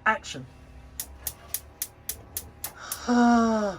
action. Ah.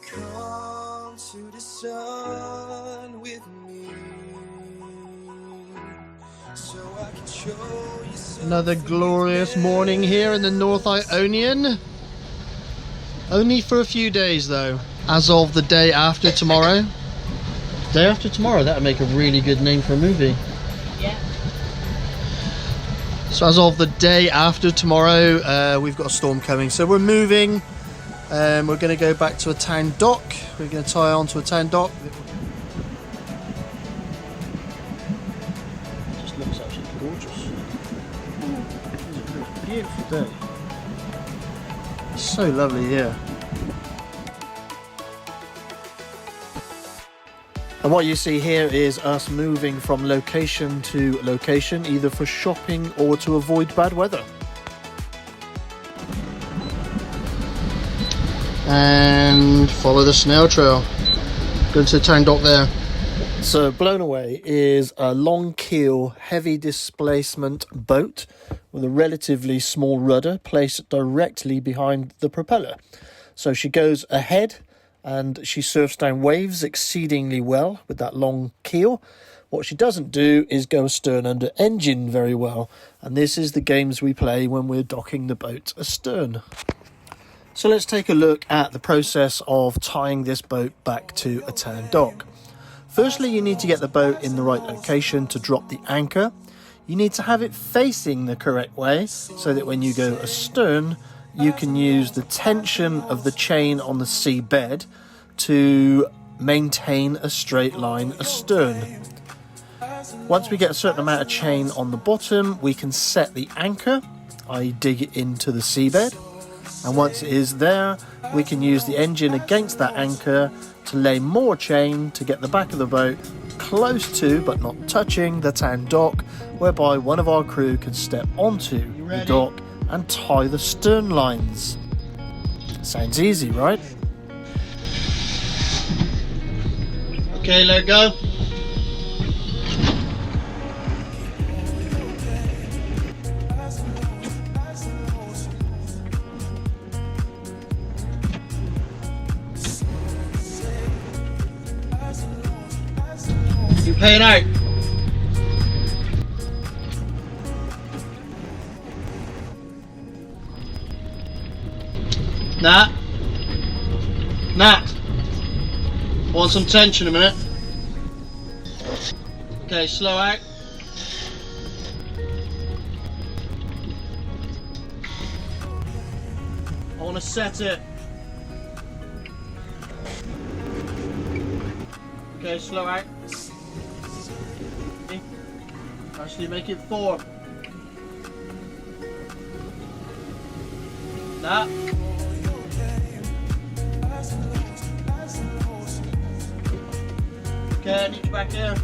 Come to the sun with me, so I can show you. Another glorious morning here in the North Ionian. Only for a few days though, as of the day after tomorrow. Day after tomorrow, that would make a really good name for a movie. Yeah. So as of the day after tomorrow, we've got a storm coming. So we're moving. We're going to go back to a town dock. We're going to tie on to a town dock. Just looks absolutely gorgeous. It's a beautiful day. It's so lovely here. And what you see here is us moving from location to location, either for shopping or to avoid bad weather. And follow the snail trail. Go to the town dock there. So Blown Away is a long keel, heavy displacement boat with a relatively small rudder placed directly behind the propeller. So she goes ahead and she surfs down waves exceedingly well with that long keel. What she doesn't do is go astern under engine very well. And this is the games we play when we're docking the boat astern. So let's take a look at the process of tying this boat back to a town dock. Firstly, you need to get the boat in the right location to drop the anchor. You need to have it facing the correct way so that when you go astern, you can use the tension of the chain on the seabed to maintain a straight line astern. Once we get a certain amount of chain on the bottom, we can set the anchor, i.e. dig it into the seabed. And once it is there, we can use the engine against that anchor to lay more chain to get the back of the boat close to, but not touching, the town dock, whereby one of our crew can step onto the dock and tie the stern lines. Sounds easy, right? Okay, let go. You paying out? Nat? Nat? Want some tension a minute? Okay, slow out. I want to set it. Okay, slow out. Actually, make it 4. That. Okay, I need you back here.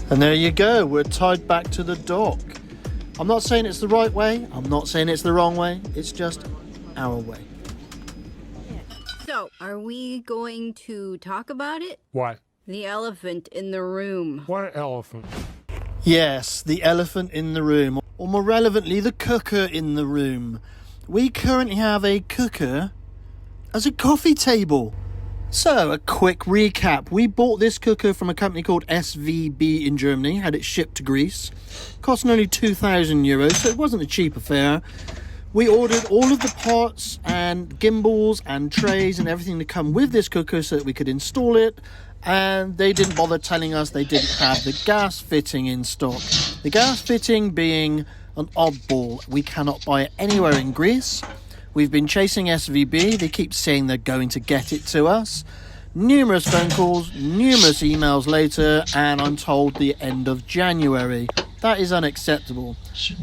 And there you go, we're tied back to the dock. I'm not saying it's the right way, I'm not saying it's the wrong way, it's just our way. So, are we going to talk about it? What? The elephant in the room. What elephant? Yes, the elephant in the room, or more relevantly, the cooker in the room. We currently have a cooker as a coffee table. So, a quick recap. We bought this cooker from a company called SVB in Germany, had it shipped to Greece. Cost only €2,000, so it wasn't a cheap affair. We ordered all of the parts and gimbals and trays and everything to come with this cooker so that we could install it. And they didn't bother telling us they didn't have the gas fitting in stock. The gas fitting being an oddball. We cannot buy it anywhere in Greece. We've been chasing SVB. They keep saying they're going to get it to us. Numerous phone calls, numerous emails later, and I'm told the end of January. That is unacceptable.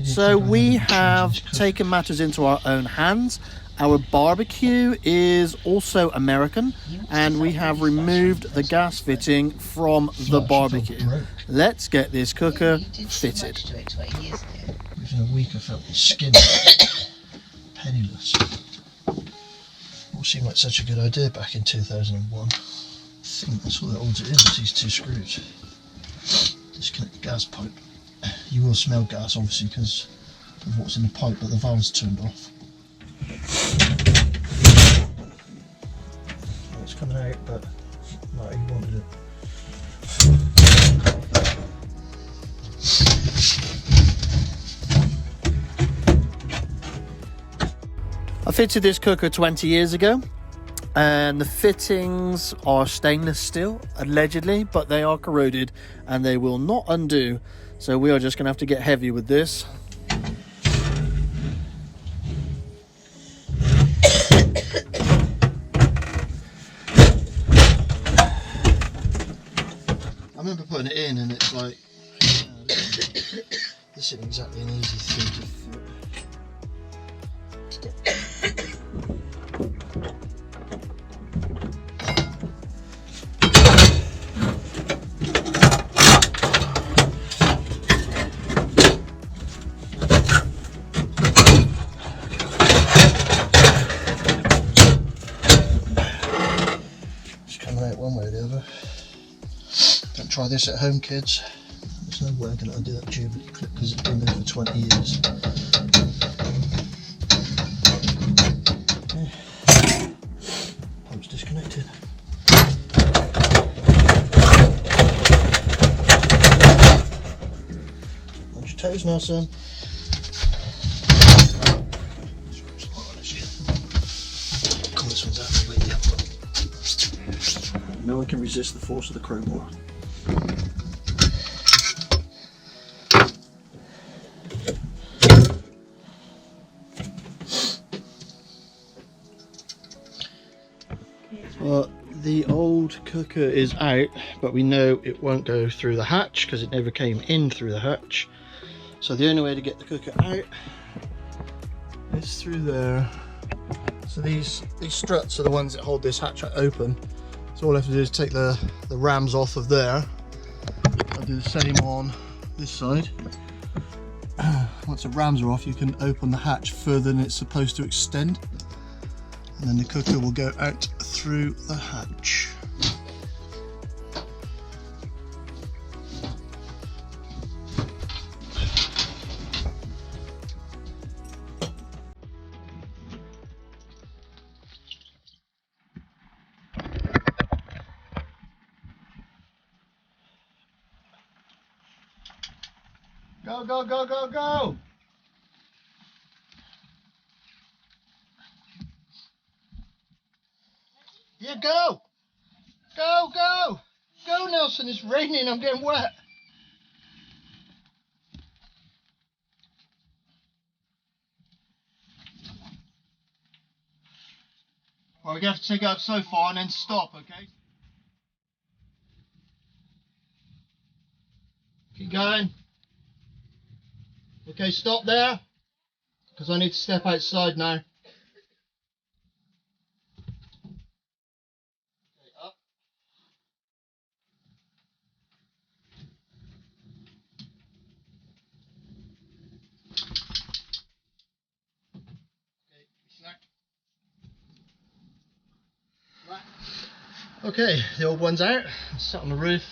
So we have taken matters into our own hands. Our barbecue is also American, and we have removed the gas fitting from the barbecue. Let's get this cooker fitted. Within a week I felt skin penniless. All seemed like such a good idea back in 2001. I think that's all that holds it in, is these two screws. Disconnect the gas pipe. You will smell gas obviously because of what's in the pipe, but the valve's turned off. It's coming out, but not how you wanted it. I fitted this cooker 20 years ago, and the fittings are stainless steel, allegedly, but they are corroded and they will not undo. So we are just going to have to get heavy with this. I remember putting it in and it's like, this isn't exactly an easy thing to fit. It's coming out one way or the other. Don't try this at home, kids. There's no way I'm going to undo that Jubilee clip because it's been there for 20 years. Okay. Pipe's disconnected. Watch your toes now, son. Cool, this one's out of the way. No one can resist the force of the crowbar. Well, the old cooker is out, but we know it won't go through the hatch because it never came in through the hatch. So the only way to get the cooker out is through there. So these struts are the ones that hold this hatch open. So all I have to do is take the rams off of there. I'll do the same on this side. Once the rams are off, you can open the hatch further than it's supposed to extend. And then the cooker will go out through the hatch. Go, go, go, go, go! Yeah, go! Go, go! Go, Nelson, it's raining, I'm getting wet. Well, we're going to have to take it out so far and then stop, okay? Keep going. Okay, stop there, because I need to step outside now. Okay, up. Okay, the old one's out. It's sat on the roof,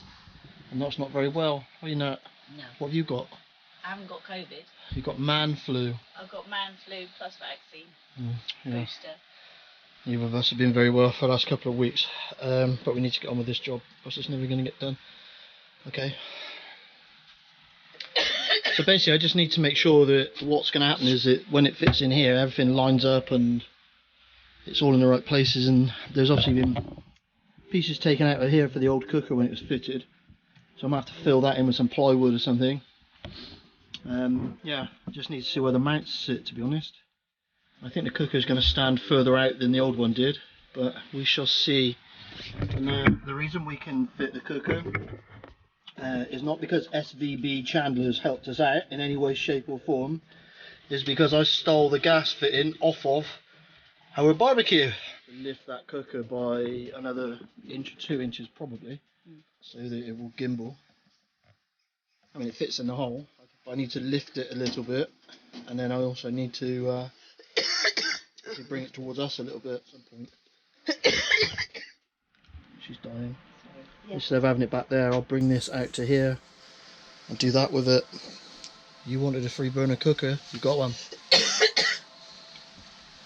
and that's not very well. What you know? No. What have you got? I haven't got COVID. You've got man flu. I've got man flu plus vaccine. Yeah. Booster. Neither of us have been very well for the last couple of weeks, but we need to get on with this job, because it's never going to get done. Okay. So basically, I just need to make sure that what's going to happen is that when it fits in here, everything lines up and it's all in the right places. And there's obviously been pieces taken out of here for the old cooker when it was fitted, so I'm going to have to fill that in with some plywood or something. Yeah, I just need to see where the mounts sit, to be honest. I think the cooker is going to stand further out than the old one did, but we shall see. And the reason we can fit the cooker is not because SVB Chandler's helped us out in any way, shape or form, is because I stole the gas fitting off of our barbecue. Lift that cooker by another inch or 2 inches probably, so that it will gimbal. I mean, it fits in the hole, but I need to lift it a little bit, and then I also need to bring it towards us a little bit at some point. She's dying. Yeah. Instead of having it back there, I'll bring this out to here and do that with it. You wanted a 3-burner cooker, you got one.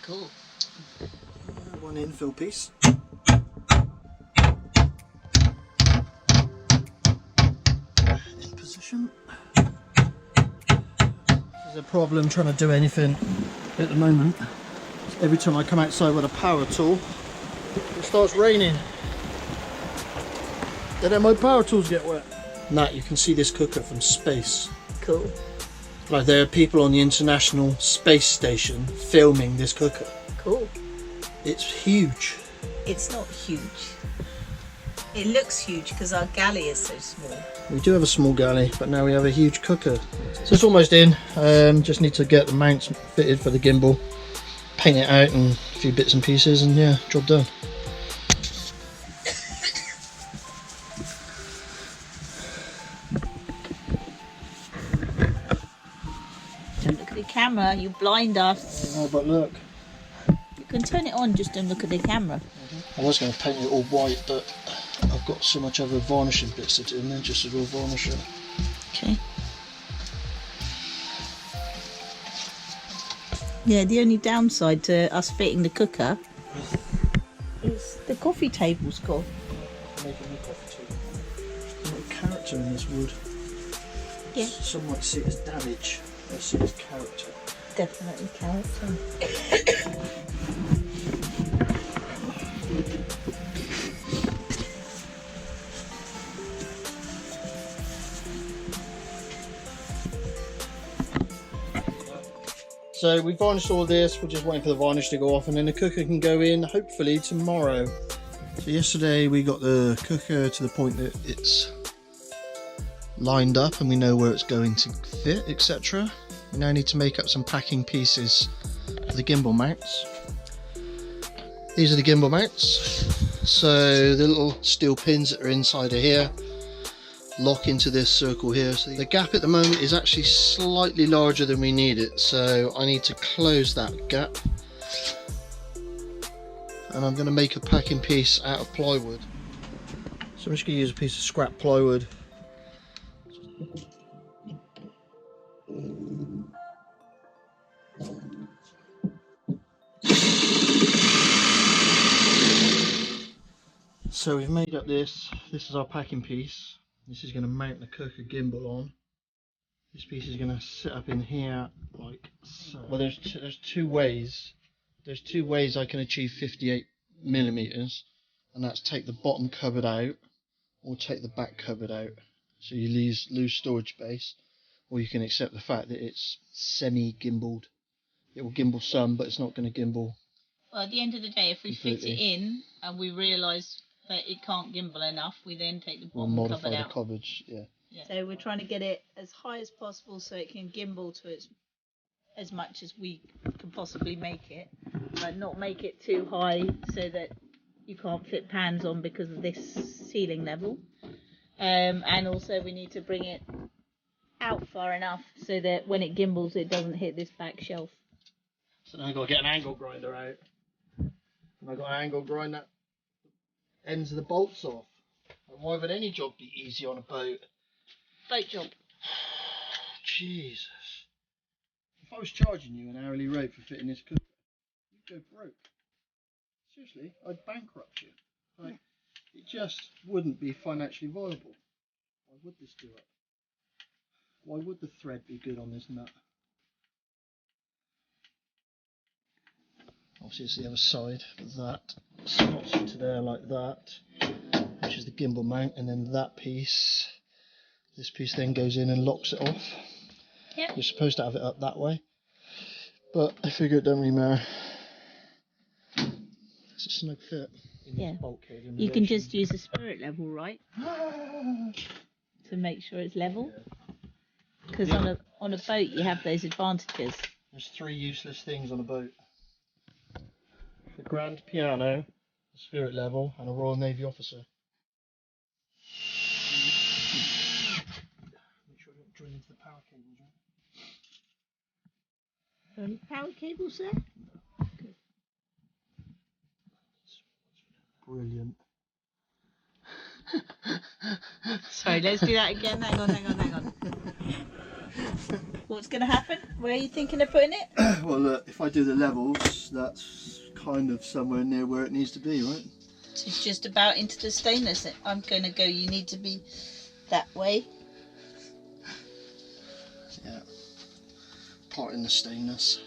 Cool. One infill piece. In position. There's a problem trying to do anything at the moment. Every time I come outside with a power tool, it starts raining. Then my power tools get wet. Nat, you can see this cooker from space. Cool. Like, there are people on the International Space Station filming this cooker. Cool. It's huge. It's not huge. It looks huge because our galley is so small. We do have a small galley, but now we have a huge cooker. So it's almost in. Just need to get the mounts fitted for the gimbal, paint it out and a few bits and pieces, and yeah, job done. Don't look at the camera, you blind us. Oh, but look. You can turn it on, just don't look at the camera. I was going to paint it all white, but I've got so much other varnishing bits to do, and then just a real varnish it. Okay. Yeah, the only downside to us fitting the cooker is the coffee table's gone. Making me coffee too. There's no character in this wood. Yeah. Some might see it as damage. I see it as character. Definitely character. So we varnished all this, we're just waiting for the varnish to go off, and then the cooker can go in hopefully tomorrow. So yesterday we got the cooker to the point that it's lined up and we know where it's going to fit, etc. We now need to make up some packing pieces for the gimbal mounts. These are the gimbal mounts. So the little steel pins that are inside of here lock into this circle here. So the gap at the moment is actually slightly larger than we need it, so I need to close that gap, and I'm going to make a packing piece out of plywood. So I'm just going to use a piece of scrap plywood. So we've made up this is our packing piece. This is going to mount the cooker gimbal on. This piece is going to sit up in here like so. Well, there's two ways. There's two ways I can achieve 58mm, and that's take the bottom cupboard out or take the back cupboard out. So you lose storage space, or you can accept the fact that it's semi-gimbaled. It will gimbal some, but it's not going to gimbal. Well, at the end of the day, if we fit it in and we realise that it can't gimbal enough, we then take the We'll bottom modify cupboard the out. cupboards, yeah. So we're trying to get it as high as possible so it can gimbal to its as much as we can possibly make it, but not make it too high so that you can't fit pans on because of this ceiling level. And also we need to bring it out far enough so that when it gimbals it doesn't hit this back shelf. So now I've got to get an angle grinder out. And I've got an angle grinder ends of the bolts off. Why would any job be easy on a boat? Boat job. Jesus. If I was charging you an hourly rate for fitting this cooker, you'd go broke. Seriously, I'd bankrupt you. Like, it just wouldn't be financially viable. Why would this do it? Why would the thread be good on this nut? Obviously it's the other side, but that slots into there like that, which is the gimbal mount, and then that piece, this piece then goes in and locks it off. Yep. You're supposed to have it up that way, but I figure it don't really matter. It's a snug fit. Yeah. Bulkhead in You can relation. just use a spirit level, right? To make sure it's level. Because on a boat you have those advantages. There's 3 useless things on a boat. The grand piano, the spirit level, and a Royal Navy officer. Make sure I don't drill into the power cables, right? Any power cables there? Good. Brilliant. Sorry, let's do that again. Hang on. What's going to happen? Where are you thinking of putting it? Well, look, if I do the levels, that's kind of somewhere near where it needs to be, right? It's just about into the stainless. I'm going to go, you need to be that way. Yeah. Part in the stainless.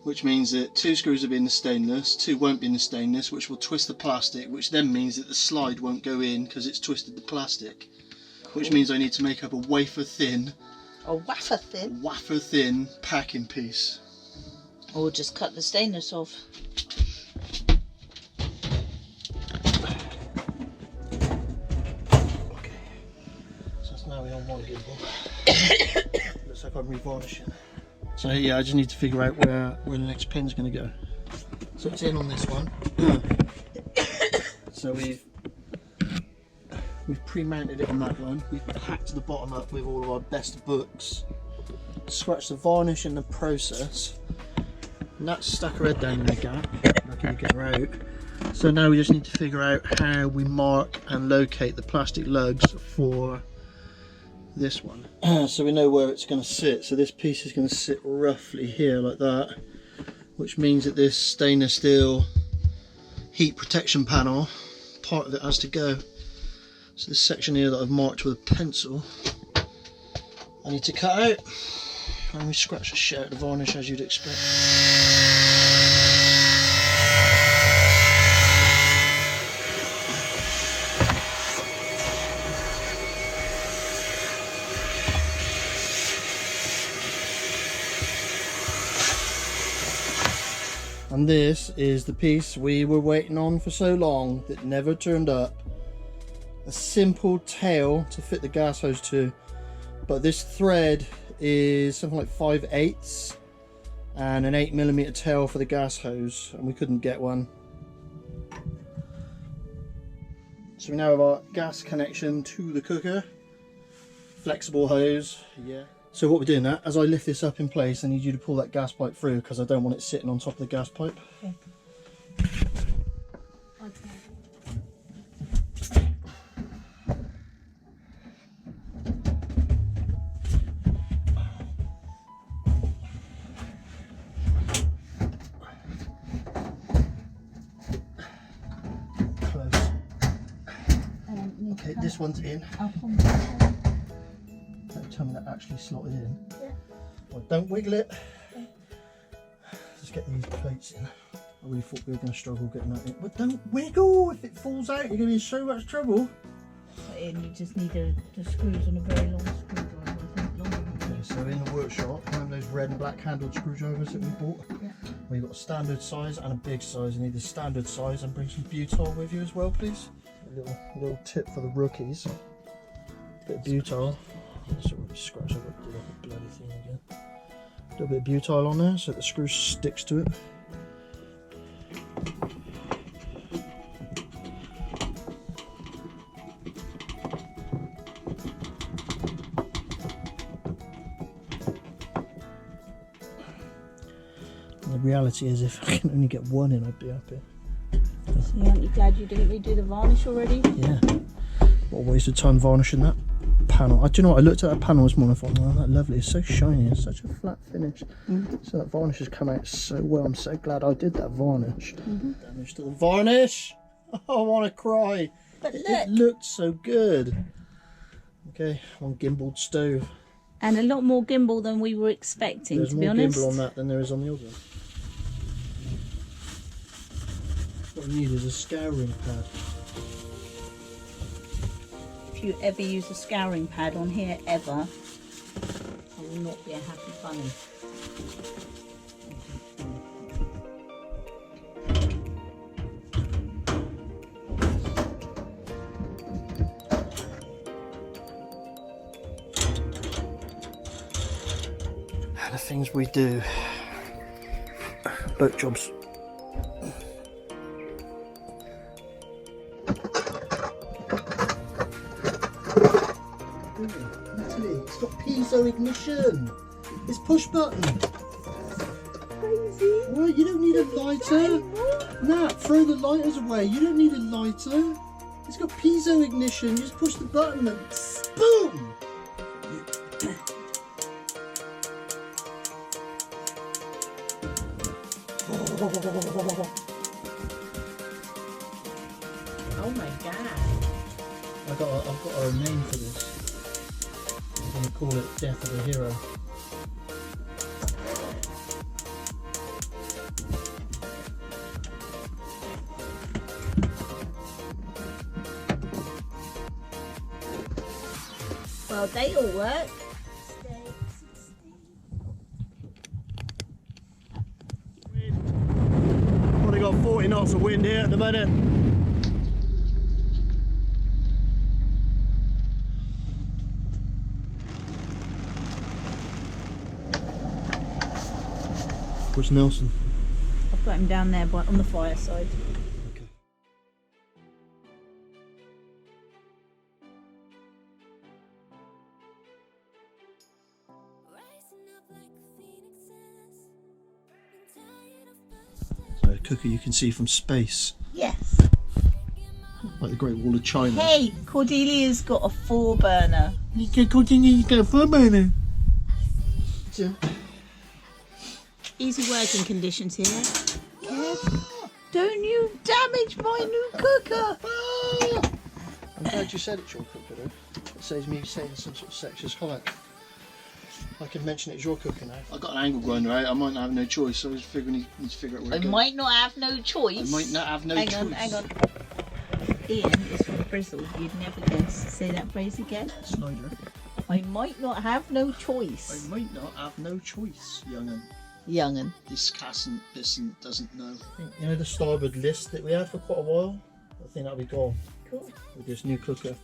Which means that 2 screws will be in the stainless, 2 won't be in the stainless, which will twist the plastic, which then means that the slide won't go in because it's twisted the plastic. Which means I need to make up a wafer thin packing piece. Or just cut the stainless off. Okay, so that's now on one gimbal. Looks like I'm revarnishing. So yeah, I just need to figure out where the next pin's going to go. So it's in on this one. So we've pre-mounted it on that one. We've packed the bottom up with all of our best books. Scratched the varnish in the process. And that's stuck her head down in the gap. Lucky to get her out. So now we just need to figure out how we mark and locate the plastic lugs for this one. So we know where it's going to sit. So this piece is going to sit roughly here like that, which means that this stainless steel heat protection panel, part of it has to go. So this section here that I've marked with a pencil, I need to cut out, and we scratch the shit out of the varnish as you'd expect. And this is the piece we were waiting on for so long that never turned up. A simple tail to fit the gas hose to, but this thread is something like 5/8 and an 8mm tail for the gas hose, and we couldn't get one. So we now have our gas connection to the cooker, flexible hose. Yeah. So what we're doing now, as I lift this up in place, I need you to pull that gas pipe through because I don't want it sitting on top of the gas pipe. Okay. Close. Okay, this one's in. Tell me that actually slotted in. Yeah. Well, don't wiggle it. Let's get these plates in. I really thought we were going to struggle getting that in. But don't wiggle! If it falls out, you're going to be in so much trouble. And you just need the screws on a very long screwdriver, I think. Okay, so in the workshop, remember those red and black handled screwdrivers that we bought? Yeah. We've got a standard size and a big size. You need the standard size, and bring some butyl with you as well, please. A little tip for the rookies. A bit of butyl. So we'll scratch up the bloody thing again. A little bit of butyl on there so the screw sticks to it. And the reality is, if I can only get one in, I'd be happy. Aren't you glad you didn't redo the varnish already? Yeah. What a waste of time varnishing that panel. Do you know what? I looked at that panel this morning and thought, oh, that's lovely. It's so shiny. It's such a flat finish. So that varnish has come out so well. I'm so glad I did that varnish. Damage to the varnish. Oh, I want to cry. But look. It looked so good. Okay, one gimbaled stove. And a lot more gimbal than we were expecting, There's to be more honest. gimbal on that than there is on the other one. What we need is a scouring pad. If you ever use a scouring pad on here, ever, I will not be a happy bunny. The things we do. Boat jobs. Natalie, it's got piezo ignition. It's push button. Crazy. Well, you don't need a lighter. Nat, throw the lighters away. You don't need a lighter. It's got piezo ignition. You just push the button and boom! Oh my god. I've got a name for this. I'm going to call it Death of a Hero. Well, they all work. Only got 40 knots of wind here at the minute. Where's Nelson? I've got him down there on the fireside. Okay. So cooker you can see from space, Yes. like the Great Wall of China. Hey, Cordelia's got a 4-burner. You can continue to get a 4-burner. Easy working conditions here. Kev, don't you damage my new cooker. I'm glad you said it's your cooker though. It saves me saying some sort of sexist comment. I can mention it's your cooker now. I've got an angle grinder out, I might not have no choice, so I was figuring you need to figure out where I to go. might not have no choice. I might not have no choice. Hang on. Ian is from Bristol. You'd never guess. Say that phrase again. Snyder. I might not have no choice. I might not have no choice, young'un. Young'un. This castle doesn't know. You know the starboard list that we had for quite a while? I think that'll be gone Cool. with this new cooker.